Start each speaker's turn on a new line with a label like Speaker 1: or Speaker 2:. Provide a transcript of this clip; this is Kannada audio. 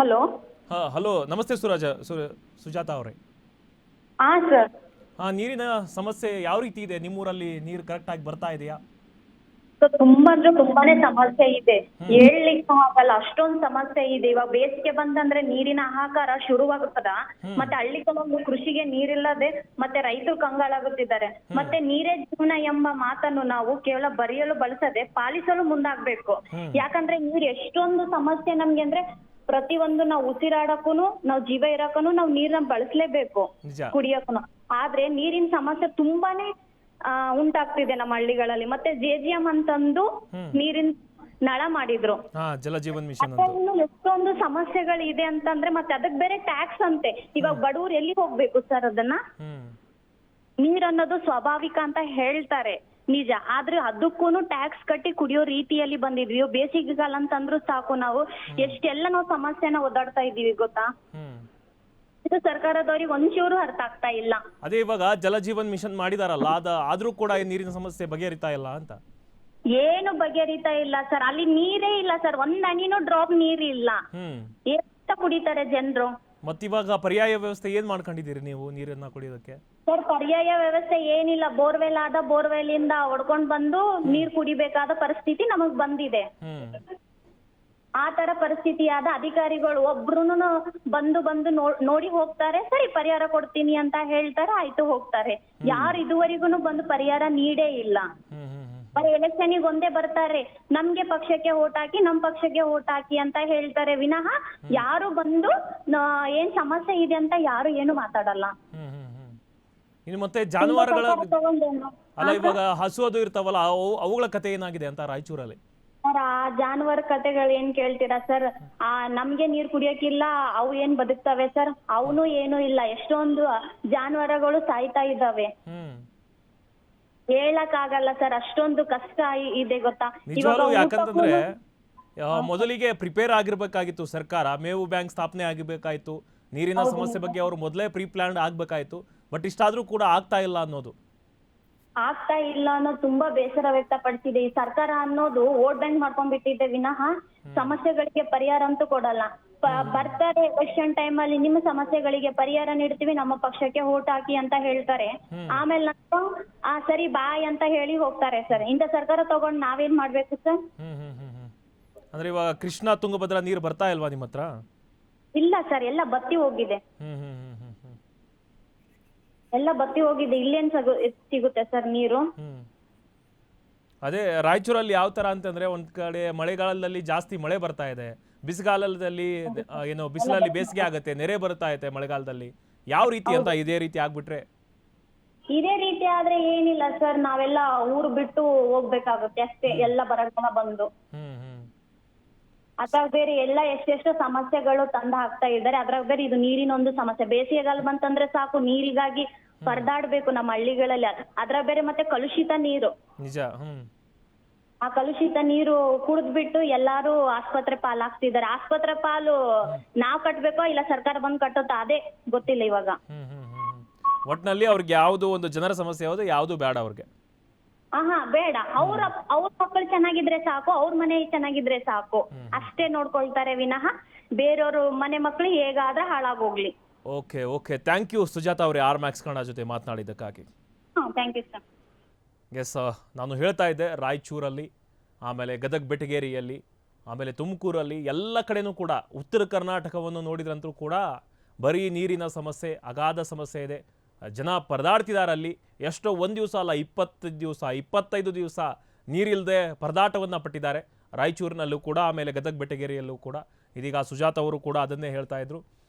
Speaker 1: ಹಲೋ.
Speaker 2: ಹಲೋ, ನಮಸ್ತೆ ಸುಜಾತ ಅವರೇ.
Speaker 1: ಹಾಂ ಸರ್.
Speaker 2: ನೀರಿನ ಸಮಸ್ಯೆ ಯಾವ ರೀತಿ ಇದೆ ನಿಮ್ಮೂರಲ್ಲಿ? ನೀರು ಕರೆಕ್ಟಾಗಿ ಬರ್ತಾ ಇದೆಯಾ?
Speaker 1: ತುಂಬಾ ಅಂದ್ರೆ ತುಂಬಾನೇ ಸಮಸ್ಯೆ ಇದೆ, ಹೇಳ್ಲಿಕ್ಕೂ ಆಗಲ್ಲ, ಅಷ್ಟೊಂದು ಸಮಸ್ಯೆ ಇದೆ. ಇವಾಗ ಬೇಸಿಗೆ ಬಂದಂದ್ರೆ ನೀರಿನ ಹಾಹಾಕಾರ ಶುರುವಾಗುತ್ತದ. ಮತ್ತೆ ಹಳ್ಳಿಗಳಲ್ಲೂ ಕೃಷಿಗೆ ನೀರಿಲ್ಲದೆ ಮತ್ತೆ ರೈತರು ಕಂಗಾಲಾಗುತ್ತಿದ್ದಾರೆ. ಮತ್ತೆ ನೀರೇ ಜೀವನ ಎಂಬ ಮಾತನ್ನು ನಾವು ಕೇವಲ ಬರೆಯಲು ಬಳಸದೆ ಪಾಲಿಸಲು ಮುಂದಾಗ್ಬೇಕು. ಯಾಕಂದ್ರೆ ನೀರು ಎಷ್ಟೊಂದು ಸಮಸ್ಯೆ ನಮ್ಗೆ ಅಂದ್ರೆ ಪ್ರತಿಯೊಂದು ನಾವು ಉಸಿರಾಡಕ್ಕೂನು, ನಾವು ಜೀವ ಇರಕ್ಕೂನು ನಾವು ನೀರನ್ನ ಬಳಸಲೇಬೇಕು,
Speaker 2: ನಿಜ.
Speaker 1: ಕುಡಿಯಕ್ಕೂನು. ಆದ್ರೆ ನೀರಿನ ಸಮಸ್ಯೆ ತುಂಬಾನೇ ಉಂಟಾಗ್ತಿದೆ ನಮ್ಮ ಹಳ್ಳಿಗಳಲ್ಲಿ. ಮತ್ತೆ JGM ಅಂತಂದು ನೀರಿನ ನಳ ಮಾಡಿದ್ರು.
Speaker 2: ಜಲ ಜೀವನ್ ಮಿಷನ್ ಅಂತ.
Speaker 1: ಅದ್ರಲ್ಲಿ ಎಷ್ಟೊಂದು ಸಮಸ್ಯೆಗಳು ಇದೆ ಅಂತಂದ್ರೆ ಮತ್ತೆ ಅದಕ್ಕೆ ಬೇರೆ ಟ್ಯಾಕ್ಸ್ ಅಂತೆ. ಇವಾಗ ಬಡವ್ರು ಎಲ್ಲಿ ಹೋಗ್ಬೇಕು ಸರ್ ಅದನ್ನ? ನೀರ್ ಅನ್ನೋದು ಸ್ವಾಭಾವಿಕ ಅಂತ ಹೇಳ್ತಾರೆ, ನಿಜ. ಆದ್ರೆ ಅದಕ್ಕೂನು ಟ್ಯಾಕ್ಸ್ ಕಟ್ಟಿ ಕುಡಿಯೋ ರೀತಿಯಲ್ಲಿ ಬಂದಿದ್ವಿ. ಬೇಸಿಗೆಗಾಲ ಅಂತಂದ್ರು ಸಾಕು, ನಾವು ಎಷ್ಟೆಲ್ಲ ನಾವು ಸಮಸ್ಯೆನ ಒದ್ದಾಡ್ತಾ ಇದೀವಿ ಗೊತ್ತಾ? ಇದು ಸರ್ಕಾರದವ್ರಿಗೆ ಒಂಚೂರು ಅರ್ಥ ಆಗ್ತಾ ಇಲ್ಲ.
Speaker 2: ಅದೇ ಇವಾಗ ಜಲ ಜೀವನ್ ಮಿಷನ್ ಮಾಡಿದಾರಲ್ಲ, ಆದ್ರೂ ಕೂಡ ಈ ನೀರಿನ ಸಮಸ್ಯೆ ಬಗೆಹರಿತಾ ಇಲ್ಲ ಅಂತ.
Speaker 1: ಏನು ಬಗೆಹರಿತಾ ಇಲ್ಲ ಸರ್, ಅಲ್ಲಿ ನೀರೇ ಇಲ್ಲ ಸರ್, ಒಂದ್ ಹನಿನೂ ಡ್ರಾಪ್ ನೀರ್ ಇಲ್ಲ. ಎಷ್ಟು ಕುಡಿತಾರೆ ಜನರು?
Speaker 2: ಮತ್ತಿವಾಗ ಪರ್ಯಾಯ ವ್ಯವಸ್ಥೆ ಏನ್ ಮಾಡ್ಕೊಂಡಿದ್ದೀರಿ ನೀವು ನೀರನ್ನ ಕುಡಿಯೋದಕ್ಕೆ?
Speaker 1: ಸರ್, ಪರ್ಯಾಯ ವ್ಯವಸ್ಥೆ ಏನಿಲ್ಲ. ಬೋರ್ವೆಲ್ ಆದ ಬೋರ್ವೆಲ್ ಇಂದ ಹೊಡ್ಕೊಂಡ್ ಬಂದು ನೀರ್ ಕುಡಿಬೇಕಾದ ಪರಿಸ್ಥಿತಿ ನಮಗ್ ಬಂದಿದೆ. ಆ ತರ ಪರಿಸ್ಥಿತಿ ಆದ ಅಧಿಕಾರಿಗಳು ಒಬ್ರುನು ಬಂದು ನೋಡಿ ಹೋಗ್ತಾರೆ. ಸರಿ ಪರಿಹಾರ ಕೊಡ್ತೀನಿ ಅಂತ ಹೇಳ್ತಾರೆ, ಆಯ್ತು ಹೋಗ್ತಾರೆ. ಯಾರು ಇದುವರೆಗೂ ಬಂದು ಪರಿಹಾರ ನೀಡೇ ಇಲ್ಲ. ಬರೀ ಎಲೆಕ್ಷನ್ಗೆ ಒಂದೇ ಬರ್ತಾರೆ, ನಮ್ಗೆ ಪಕ್ಷಕ್ಕೆ ಓಟ್ ಹಾಕಿ, ನಮ್ ಪಕ್ಷಕ್ಕೆ ಓಟ್ ಹಾಕಿ ಅಂತ ಹೇಳ್ತಾರೆ ವಿನಃ ಯಾರು ಬಂದು ಏನ್ ಸಮಸ್ಯೆ ಇದೆ ಅಂತ ಯಾರು ಏನು ಮಾತಾಡಲ್ಲ.
Speaker 2: ಇನ್ನು ಮತ್ತೆ ಜಾನುವಾರುಗಳ ಅಲ್ಲ, ಇವಾಗ ಹಸು ಅದು ಇರ್ತಾವಲ್ಲ, ಅವುಗಳ ಕತೆ ಏನಾಗಿದೆ ಅಂತ ರಾಯಚೂರಲ್ಲಿ?
Speaker 1: ಸರ್, ಆ ಜಾನುವಾರು ಕತೆಗಳು ಏನ್ ಕೇಳ್ತೀರಾ ಸರ್? ನಮ್ಗೆ ನೀರ್ ಕುಡಿಯಕ್ಕಿಲ್ಲ, ಅವು ಏನ್ ಬದುಕ್ತವೆ ಸರ್? ಅವನು ಏನು ಇಲ್ಲ. ಎಷ್ಟೊಂದು ಜಾನುವಾರುಗಳು ಸಾಯ್ತಾ ಇದ್ದಾವೆ. ಹೇಳಕ್ ಆಗಲ್ಲ ಸರ್, ಅಷ್ಟೊಂದು ಕಷ್ಟ ಇದೆ ಗೊತ್ತಾ?
Speaker 2: ನಿಜವಾಗ್ಲೂ. ಯಾಕಂತಂದ್ರೆ ಮೊದಲಿಗೆ ಪ್ರಿಪೇರ್ ಆಗಿರ್ಬೇಕಾಗಿತ್ತು ಸರ್ಕಾರ, ಮೇವು ಬ್ಯಾಂಕ್ ಸ್ಥಾಪನೆ ಆಗಿರ್ಬೇಕಾಯ್ತು, ನೀರಿನ ಸಮಸ್ಯೆ ಬಗ್ಗೆ ಅವರು ಮೊದಲೇ ಪ್ರೀ ಪ್ಲಾನ್ ಆಗ್ಬೇಕಾಯ್ತು. ಬಟ್ ಇಷ್ಟಾದ್ರೂ ಕೂಡ ಆಗ್ತಾ ಇಲ್ಲ ಅನ್ನೋದು
Speaker 1: ತುಂಬಾ ಬೇಸರ ವ್ಯಕ್ತಪಡಿಸಿದೆ. ಈ ಸರ್ಕಾರ ಅನ್ನೋದು ವೋಟ್ ಬ್ಯಾಂಕ್ ಮಾಡ್ಕೊಂಡ್ಬಿಟ್ಟಿದೆ ವಿನಃ ಸಮಸ್ಯೆಗಳಿಗೆ ಪರಿಹಾರ ಅಂತೂ ಕೊಡಲ್ಲ. ಬರ್ತಾರೆ ಎಲೆಕ್ಷನ್ ಟೈಮ್ ಅಲ್ಲಿ, ನಿಮ್ಮ ಸಮಸ್ಯೆಗಳಿಗೆ ಪರಿಹಾರ ನೀಡ್ತೀವಿ, ನಮ್ಮ ಪಕ್ಷಕ್ಕೆ ವೋಟ್ ಹಾಕಿ ಅಂತ ಹೇಳ್ತಾರೆ. ಆಮೇಲೆ ನಾವು ಸರಿ ಬಾಯ್ ಅಂತ ಹೇಳಿ ಹೋಗ್ತಾರೆ ಸರ್. ಇಂಥ ಸರ್ಕಾರ ತಗೊಂಡ್ ನಾವೇನ್ ಮಾಡ್ಬೇಕು ಸರ್?
Speaker 2: ಅಂದ್ರೆ ಇವಾಗ ಕೃಷ್ಣ ತುಂಗಭದ್ರಾ ನೀರು ಬರ್ತಾ ಇಲ್ವಾ ನಿಮ್ಮ ಹತ್ರ?
Speaker 1: ಇಲ್ಲ ಸರ್, ಎಲ್ಲ ಬತ್ತಿ ಹೋಗಿದೆ. ಎಲ್ಲ ಬತ್ತಿ ಹೋಗಿದೆ. ಇಲ್ಲೇನ್ ಸಿಗುತ್ತೆ ಸರ್ ನೀರು?
Speaker 2: ಅದೇ ರಾಯಚೂರಲ್ಲಿ ಯಾವ ತರ ಅಂತಂದ್ರೆ, ಒಂದ್ ಕಡೆ ಮಳೆಗಾಲದಲ್ಲಿ ಜಾಸ್ತಿ ಮಳೆ ಬರ್ತಾ ಇದೆ, ಬಿಸಿಗಾಲದಲ್ಲಿ ಏನೋ ಬಿಸಿಲಲ್ಲಿ ಬೇಸಿಗೆ ಆಗತ್ತೆ, ನೆರೆ ಬರ್ತಾ ಇದೆ ಮಳೆಗಾಲದಲ್ಲಿ. ಯಾವ ರೀತಿ ಅಂತ ಇದೇ ರೀತಿ ಆಗ್ಬಿಟ್ರೆ?
Speaker 1: ಇದೇ ರೀತಿ ಆದ್ರೆ ಏನಿಲ್ಲ ಸರ್, ನಾವೆಲ್ಲ ಊರು ಬಿಟ್ಟು ಹೋಗ್ಬೇಕಾಗುತ್ತೆ ಅಷ್ಟೇ, ಎಲ್ಲ ಬರಗಾಲ ಬಂದು. ಅದ್ರಾಗ ಬೇರೆ ಎಲ್ಲ ಎಷ್ಟೆಷ್ಟು ಸಮಸ್ಯೆಗಳು ತಂದು ಹಾಕ್ತಾ ಇದ್ದಾರೆ. ಅದ್ರಾಗ ಬೇರೆ ಇದು ನೀರಿನ ಒಂದು ಸಮಸ್ಯೆ. ಬೇಸಿಗೆಗಾಲ ಬಂತಂದ್ರೆ ಸಾಕು, ನೀರಿಗಾಗಿ ಪರದಾಡ್ಬೇಕು ನಮ್ಮ ಹಳ್ಳಿಗಳಲ್ಲಿ. ಅದ್ರಾಗ ಬೇರೆ ಮತ್ತೆ ಕಲುಷಿತ ನೀರು.
Speaker 2: ನಿಜ.
Speaker 1: ಆ ಕಲುಷಿತ ನೀರು ಕುಡಿದ್ಬಿಟ್ಟು ಎಲ್ಲಾರು ಆಸ್ಪತ್ರೆ ಪಾಲಾಗ್ತಿದ್ದಾರೆ. ಆಸ್ಪತ್ರೆ ಪಾಲು ನಾವ್ ಕಟ್ಬೇಕೋ ಇಲ್ಲ ಸರ್ಕಾರ ಬಂದ್ ಕಟ್ಟುತ್ತೋ ಅದೇ ಗೊತ್ತಿಲ್ಲ ಇವಾಗ.
Speaker 2: ಒಟ್ನಲ್ಲಿ ಅವ್ರಿಗೆ ಯಾವ್ದು ಒಂದು ಜನರ ಸಮಸ್ಯೆ ಯಾವ್ದು ಬೇಡ ಅವ್ರಿಗೆ.
Speaker 1: ಬೇಡ. ಅವ್ರ ಮಕ್ಕಳು ಚೆನ್ನಾಗಿದ್ರೆ ಸಾಕು, ಅವ್ರ ಮನೆ ಚೆನ್ನಾಗಿದ್ರೆ ಸಾಕು, ಅಷ್ಟೇ ನೋಡ್ಕೊಳ್ತಾರೆ ವಿನಃ ಬೇರೆಯವರು ಮನೆ ಮಕ್ಕಳು ಹೇಗಾದ್ರೆ ಹಾಳಾಗೋಗ್ಲಿ.
Speaker 2: ಓಕೆ ಥ್ಯಾಂಕ್ ಯು ಸುಜಾತ ಅವರೇ, ಆರ್ಮ್ಯಾಕ್ಸ್ ಕನ್ನಡ ಜೊತೆ ಮಾತನಾಡಿದ್ದಕ್ಕಾಗಿ.
Speaker 1: Thank you sir.
Speaker 2: ಎಸ್, ನಾನು ಹೇಳ್ತಾ ಇದ್ದೆ, ರಾಯಚೂರಲ್ಲಿ, ಆಮೇಲೆ ಗದಗ ಬೆಟಗೇರಿಯಲ್ಲಿ, ಆಮೇಲೆ ತುಮಕೂರಲ್ಲಿ, ಎಲ್ಲ ಕಡೆನೂ ಕೂಡ ಉತ್ತರ ಕರ್ನಾಟಕವನ್ನು ನೋಡಿದ್ರಂತೂ ಕೂಡ ಬರೀ ನೀರಿನ ಸಮಸ್ಯೆ, ಅಗಾಧ ಸಮಸ್ಯೆ ಇದೆ. ಜನ ಪರದಾಡ್ತಿದಾರಲ್ಲಿ. ಎಷ್ಟೋ ಒಂದು ದಿವಸ ಅಲ್ಲ, 20 ದಿವಸ 25 ದಿವಸ ನೀರಿಲ್ಲದೆ ಪರದಾಟವನ್ನು ಪಟ್ಟಿದ್ದಾರೆ ರಾಯಚೂರಿನಲ್ಲೂ ಕೂಡ, ಆಮೇಲೆ ಗದಗ ಬೆಟಗೇರಿಯಲ್ಲೂ ಕೂಡ. ಇದೀಗ ಸುಜಾತ ಅವರು ಕೂಡ ಅದನ್ನೇ ಹೇಳ್ತಾ ಇದ್ರು.